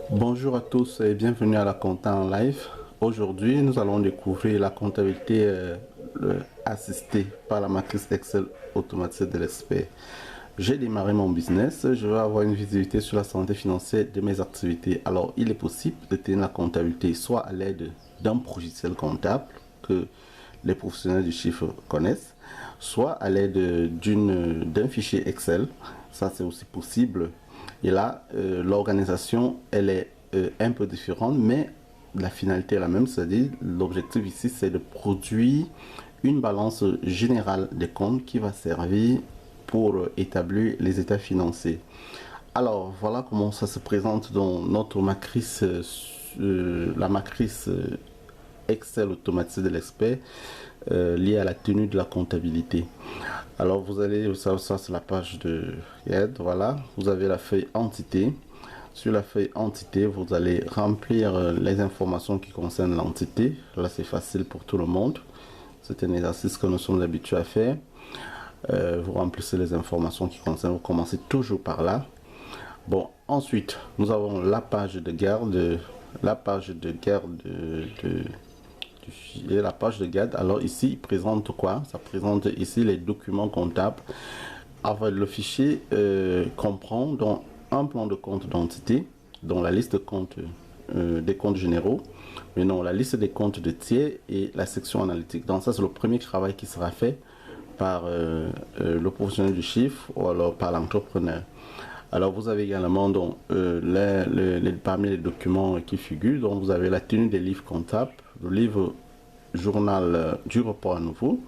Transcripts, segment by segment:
Bonjour à tous et bienvenue à la compta en live. Aujourd'hui, nous allons découvrir la comptabilité assistée par la matrice Excel automatisée de l'expert. J'ai démarré mon business, je veux avoir une visibilité sur la santé financière de mes activités. Alors, il est possible de tenir la comptabilité soit à l'aide d'un logiciel comptable que les professionnels du chiffre connaissent, soit à l'aide d'un fichier Excel. Ça, c'est aussi possible. Et là, l'organisation, elle est un peu différente, mais la finalité est la même. C'est-à-dire, l'objectif ici, c'est de produire une balance générale des comptes qui va servir pour établir les états financiers. Alors, voilà comment ça se présente dans notre matrice, la matrice Excel automatisée de l'expert liée à la tenue de la comptabilité. Alors, vous allez, ça c'est la page de aide, voilà. Vous avez la feuille entité. Sur la feuille entité, vous allez remplir les informations qui concernent l'entité. Là, c'est facile pour tout le monde. C'est un exercice que nous sommes habitués à faire. Vous remplissez les informations qui concernent, vous commencez toujours par là. Bon, ensuite, nous avons la page de garde, la page de garde du fichier, la page de garde. Alors ici, il présente quoi? Ça présente ici les documents comptables. Alors, le fichier comprend donc un plan de compte d'entité, dont la liste de comptes des comptes généraux, mais non, la liste des comptes de tiers et la section analytique. Donc ça, c'est le premier travail qui sera fait par le professionnel du chiffre ou alors par l'entrepreneur. Alors vous avez également donc, parmi les documents qui figurent, donc vous avez la tenue des livres comptables, le livre journal du report à nouveau,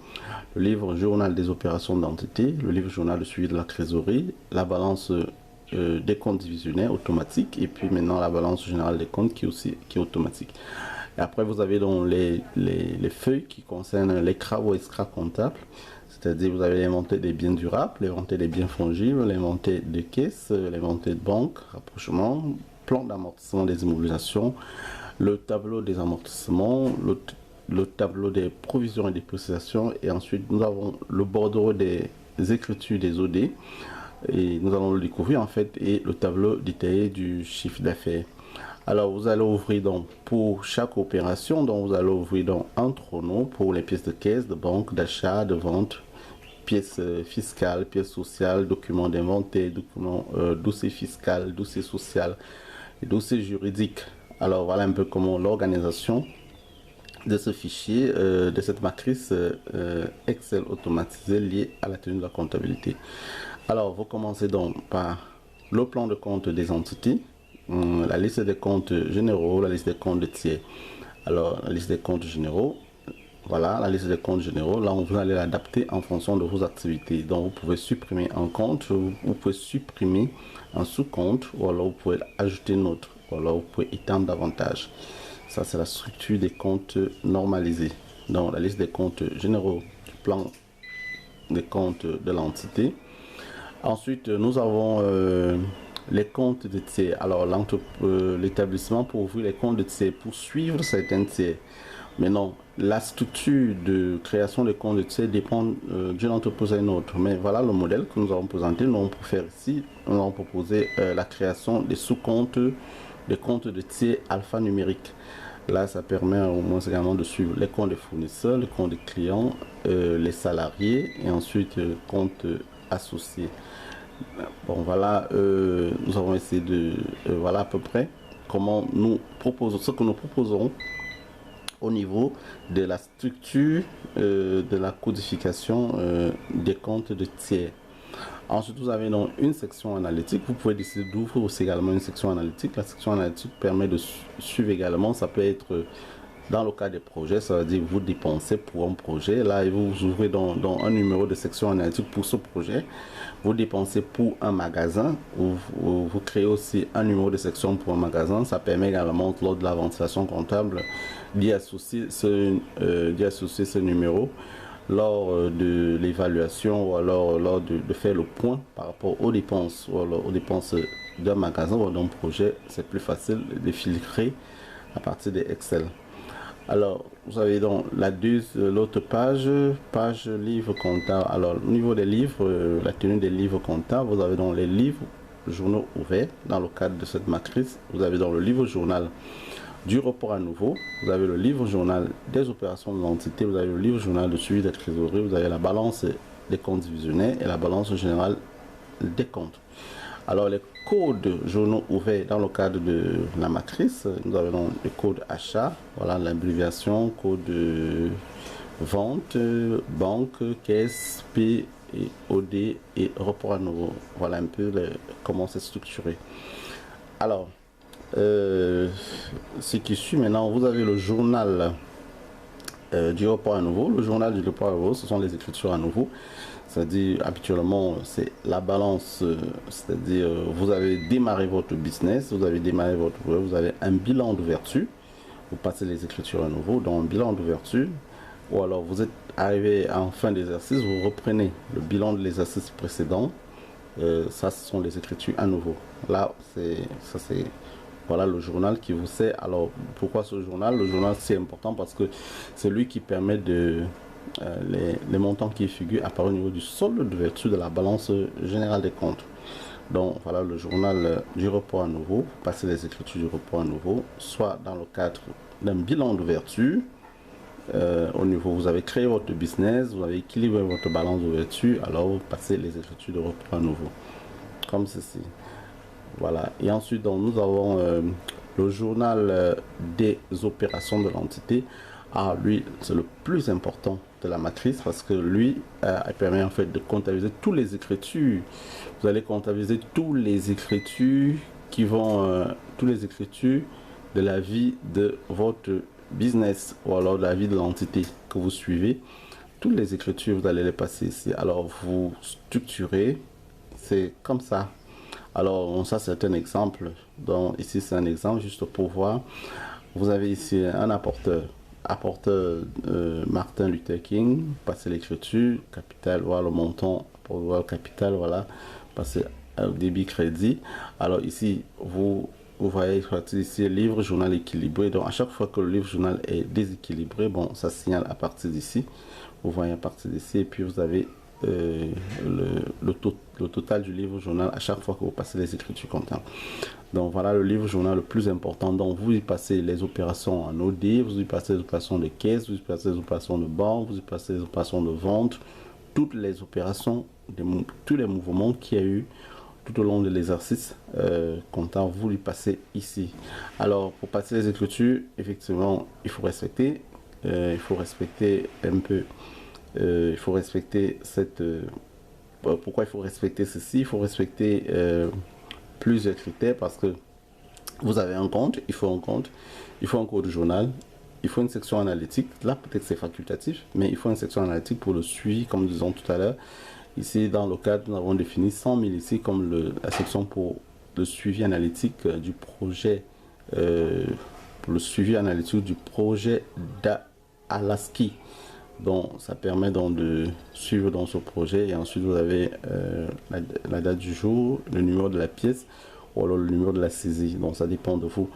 le livre journal des opérations d'entité, le livre journal de suivi de la trésorerie, la balance des comptes divisionnaires automatique et puis maintenant la balance générale des comptes qui est automatique. Et après vous avez donc les feuilles qui concernent les travaux extra comptables. C'est-à-dire vous avez l'inventaire des biens durables, l'inventaire des biens fongibles, l'inventaire de caisses, l'inventaire de banque, rapprochement, plan d'amortissement des immobilisations, le tableau des amortissements, le tableau des provisions et des prestations, et ensuite nous avons le bordereau des écritures des OD, et nous allons le découvrir en fait, et le tableau détaillé du chiffre d'affaires. Alors vous allez ouvrir donc pour chaque opération, donc vous allez ouvrir donc un chrono pour les pièces de caisse, de banque, d'achat, de vente, pièces fiscales, pièces sociales, documents d'inventaire, documents dossier fiscal, dossier social, et dossier juridique. Alors voilà un peu comment l'organisation de ce fichier, de cette matrice Excel automatisée liée à la tenue de la comptabilité. Alors vous commencez donc par le plan de compte des entités, la liste des comptes généraux, la liste des comptes de tiers. Alors la liste des comptes généraux, voilà la liste des comptes généraux. Là, vous allez l'adapter en fonction de vos activités. Donc, vous pouvez supprimer un compte, vous pouvez supprimer un sous-compte, ou alors vous pouvez ajouter un autre, ou alors vous pouvez étendre davantage. Ça, c'est la structure des comptes normalisés. Donc, la liste des comptes généraux du plan des comptes de l'entité. Ensuite, nous avons les comptes de tiers. Alors, l'établissement pour ouvrir les comptes de tiers, pour suivre certains tiers. Mais non, la structure de création des comptes de tiers dépend d'une entreprise à une autre. Mais voilà le modèle que nous avons présenté. Nous allons faire ici, nous allons proposer la création des sous-comptes, des comptes de tiers alphanumériques. Là, ça permet au moins également de suivre les comptes des fournisseurs, les comptes des clients, les salariés et ensuite comptes associés. Bon, voilà, nous avons essayé de, voilà à peu près comment nous proposons, ce que nous proposons au niveau de la structure de la codification des comptes de tiers. Ensuite, vous avez donc une section analytique. Vous pouvez décider d'ouvrir aussi également une section analytique. La section analytique permet de suivre également. Ça peut être dans le cas des projets, ça veut dire vous dépensez pour un projet. Là, vous ouvrez dans un numéro de section analytique pour ce projet. Vous dépensez pour un magasin. Vous créez aussi un numéro de section pour un magasin. Ça permet également, lors de la ventilation comptable, d'y associer ce numéro lors de l'évaluation ou alors lors de faire le point par rapport aux dépenses ou alors aux dépenses d'un magasin ou d'un projet. C'est plus facile de filtrer à partir des Excel. Alors, vous avez donc l'autre page livre comptable. Alors, au niveau des livres, la tenue des livres comptables, vous avez donc les livres journaux ouverts. Dans le cadre de cette matrice, vous avez dans le livre journal du report à nouveau, vous avez le livre journal des opérations de l'entité, vous avez le livre journal de suivi des trésoreries, vous avez la balance des comptes divisionnaires et la balance générale des comptes. Alors les codes journaux ouverts dans le cadre de la matrice, nous avons le code achat, voilà l'abréviation, code vente, banque, caisse, P et OD et report à nouveau. Voilà un peu comment c'est structuré. Alors, ce qui suit maintenant, vous avez le journal du report à nouveau. Le journal du report à nouveau, ce sont les écritures à nouveau. C'est-à-dire, habituellement, c'est la balance, c'est-à-dire, vous avez démarré votre business, vous avez démarré votre, vous avez un bilan d'ouverture, vous passez les écritures à nouveau dans un bilan d'ouverture, ou alors vous êtes arrivé en fin d'exercice, vous reprenez le bilan de l'exercice précédent, ça, ce sont les écritures à nouveau. Là, c'est voilà le journal qui vous sert. Alors, pourquoi ce journal? Le journal, c'est important parce que c'est lui qui permet de les montants qui figurent apparaissent au niveau du solde d'ouverture de la balance générale des comptes. Donc voilà le journal du report à nouveau. Vous passez les écritures du report à nouveau, soit dans le cadre d'un bilan d'ouverture. Au niveau, vous avez créé votre business, vous avez équilibré votre balance d'ouverture, alors vous passez les écritures de report à nouveau, comme ceci. Voilà. Et ensuite, donc, nous avons le journal des opérations de l'entité. Ah, lui, c'est le plus important de la matrice parce que lui, il permet en fait de comptabiliser tous les écritures. Vous allez comptabiliser tous les écritures qui vont, tous les écritures de la vie de votre business ou alors de la vie de l'entité que vous suivez. Toutes les écritures, vous allez les passer ici. Alors, vous structurez, c'est comme ça. Alors, ça, c'est un exemple. Donc, ici, c'est un exemple juste pour voir. Vous avez ici un apporteur. Apporteur Martin Luther King, passer l'écriture, capital, voilà le montant, pour voir le capital, voilà, passer au débit crédit. Alors ici, vous voyez ici livre journal équilibré. Donc à chaque fois que le livre journal est déséquilibré, bon, ça signale à partir d'ici. Vous voyez à partir d'ici, et puis vous avez le total du livre journal à chaque fois que vous passez les écritures comptables. Donc voilà le livre journal le plus important. Donc vous y passez les opérations en OD, vous y passez les opérations de caisse, vous y passez les opérations de banque, vous y passez les opérations de vente, toutes les opérations, tous les mouvements qu'il y a eu tout au long de l'exercice comptable, vous y passez ici. Alors pour passer les écritures, effectivement, il faut respecter un peu. Il faut respecter cette... pourquoi il faut respecter ceci? Il faut respecter plusieurs critères parce que vous avez un compte, il faut un compte, il faut un code journal, il faut une section analytique. Là, peut-être c'est facultatif, mais il faut une section analytique pour le suivi, comme nous disons tout à l'heure. Ici, dans le cadre, nous avons défini 100 000 ici comme la section pour le suivi analytique du projet, pour le suivi analytique du projet d'Alaski. Donc ça permet donc de suivre dans ce projet, et ensuite vous avez la date du jour, le numéro de la pièce ou alors le numéro de la saisie, donc ça dépend de vous.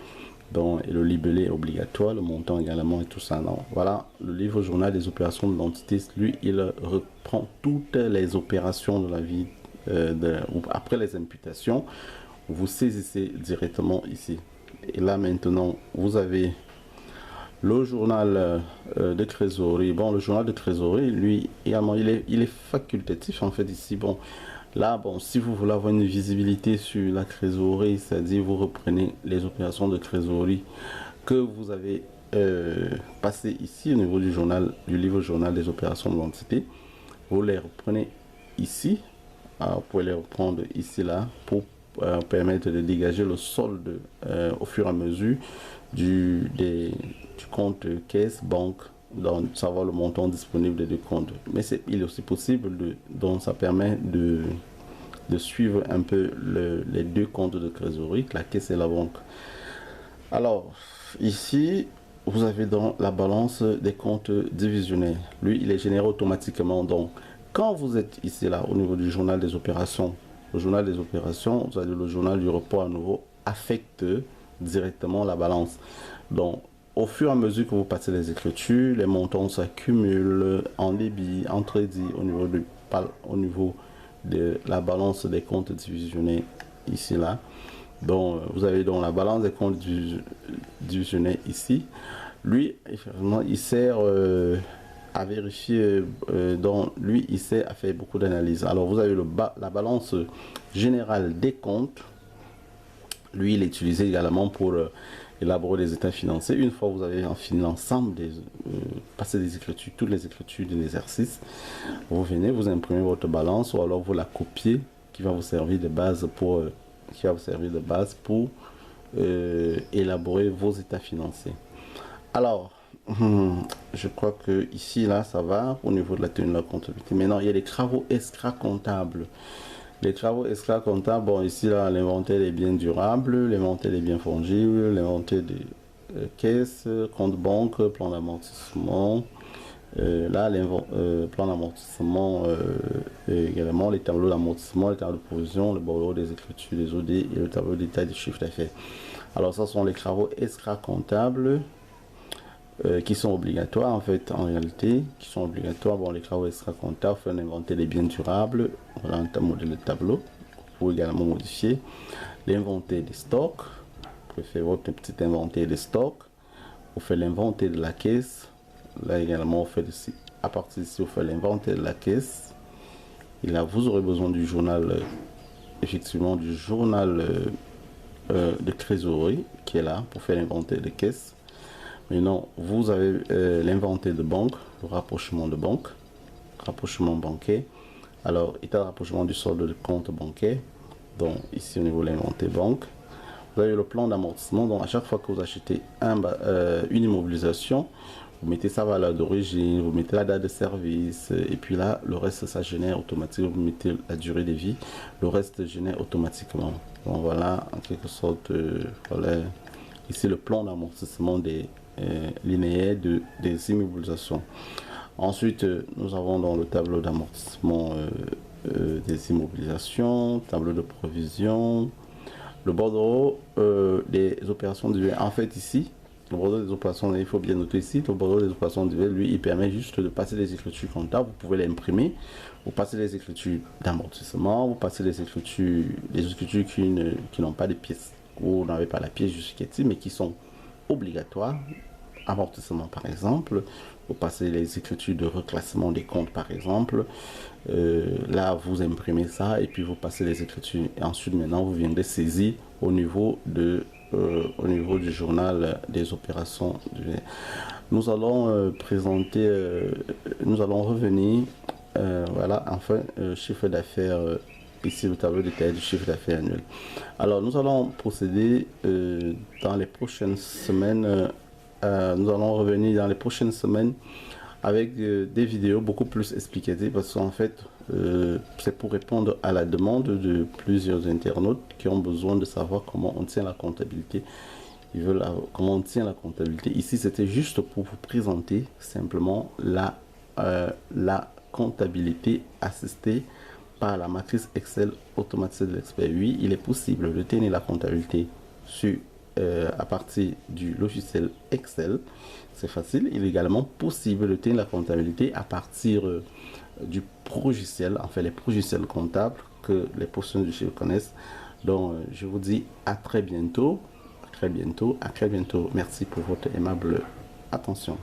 Donc, et le libellé est obligatoire, le montant également et tout ça. Donc, voilà, le livre journal des opérations de l'entité, lui, il reprend toutes les opérations de la vie après les imputations. Vous saisissez directement ici. Et là maintenant, vous avez le journal de trésorerie. Bon, le journal de trésorerie, lui, également, il est facultatif en fait ici. Bon, là, bon, si vous voulez avoir une visibilité sur la trésorerie, c'est-à-dire vous reprenez les opérations de trésorerie que vous avez passées ici au niveau du journal, du livre journal des opérations de l'entité. Vous les reprenez ici. Alors, vous pouvez les reprendre ici, là, pour permettre de dégager le solde au fur et à mesure du compte caisse, banque, donc savoir le montant disponible des deux comptes. Mais il est aussi possible, donc ça permet de suivre un peu les deux comptes de trésorerie, la caisse et la banque. Alors, ici, vous avez dans la balance des comptes divisionnaires. Lui, il est généré automatiquement. Donc, quand vous êtes ici, là, au niveau du journal des opérations, le journal des opérations, vous avez le journal du report à nouveau, affecte directement la balance. Donc, au fur et à mesure que vous passez les écritures, les montants s'accumulent en débit, en crédit, au niveau de la balance des comptes divisionnés ici là. Donc vous avez donc la balance des comptes divisionnels ici. Lui, effectivement, il sert à vérifier, donc lui, il sert à faire beaucoup d'analyses. Alors vous avez la balance générale des comptes. Lui, il est utilisé également pour élaborer les états financiers. Une fois que vous avez fini l'ensemble passer des écritures, toutes les écritures de l'exercice, vous venez, vous imprimez votre balance ou alors vous la copiez qui va vous servir de base pour élaborer vos états financiers. Alors, je crois que ici, là, ça va au niveau de la tenue de la comptabilité. Maintenant, il y a les travaux extra comptables. Les travaux extra comptables, bon, ici, là, l'inventaire des biens durables, l'inventaire des biens fongibles, l'inventaire des caisses, compte banque, plan d'amortissement. Là, plan d'amortissement, également les tableaux d'amortissement, les tableaux de provision, le bordereau des écritures, les OD et le tableau de détail des chiffres d'affaires. Alors, ça sont les travaux extra comptables. Qui sont obligatoires en fait, en réalité, qui sont obligatoires. Bon, les travaux extra comptables, faire l'inventaire des biens durables, voilà un modèle de tableau, pour également modifier l'inventaire des stocks, vous pouvez faire votre petit inventaire des stocks, vous faites l'inventaire de la caisse, là également, vous faites ici, à partir d'ici, vous faites l'inventaire de la caisse, et là, vous aurez besoin du journal, effectivement, du journal de trésorerie, qui est là, pour faire l'inventaire des caisses. Maintenant, vous avez l'inventaire de banque, le rapprochement de banque, rapprochement bancaire. Alors, état de rapprochement du solde de compte bancaire. Donc, ici au niveau de l'inventaire banque. Vous avez le plan d'amortissement. Donc, à chaque fois que vous achetez une immobilisation, vous mettez sa valeur d'origine, vous mettez la date de service, et puis là, le reste, ça génère automatiquement. Vous mettez la durée de vie, le reste génère automatiquement. Donc, voilà, en quelque sorte, voilà, ici le plan d'amortissement des linéaire des immobilisations. Ensuite, nous avons dans le tableau d'amortissement des immobilisations, tableau de provision, le bordereau des opérations diverses. En fait, ici, le bordereau des opérations, il faut bien noter ici, le bordereau des opérations diverses, lui, il permet juste de passer des écritures comptables. Vous pouvez l'imprimer, vous passez les écritures d'amortissement, vous passez les écritures qui n'ont pas de pièces, ou n'avez pas la pièce justificative, mais qui sont obligatoires. Amortissement par exemple, vous passez les écritures de reclassement des comptes par exemple, là vous imprimez ça et puis vous passez les écritures et ensuite maintenant vous viendrez saisir au niveau du journal des opérations. Nous allons nous allons revenir, voilà, enfin chiffre d'affaires, ici le tableau détaillé du chiffre d'affaires annuel. Alors nous allons procéder dans les prochaines semaines. Nous allons revenir dans les prochaines semaines avec des vidéos beaucoup plus explicatives parce qu'en fait c'est pour répondre à la demande de plusieurs internautes qui ont besoin de savoir comment on tient la comptabilité. Ils veulent comment on tient la comptabilité. Ici c'était juste pour vous présenter simplement la comptabilité assistée par la matrice Excel automatisée de l'expert. Oui, il est possible de tenir la comptabilité sur à partir du logiciel Excel, c'est facile. Il est également possible de tenir la comptabilité à partir du progiciel, en fait les progiciels comptables que les professionnels du chiffre connaissent. Donc je vous dis à très bientôt, à très bientôt, à très bientôt. Merci pour votre aimable attention.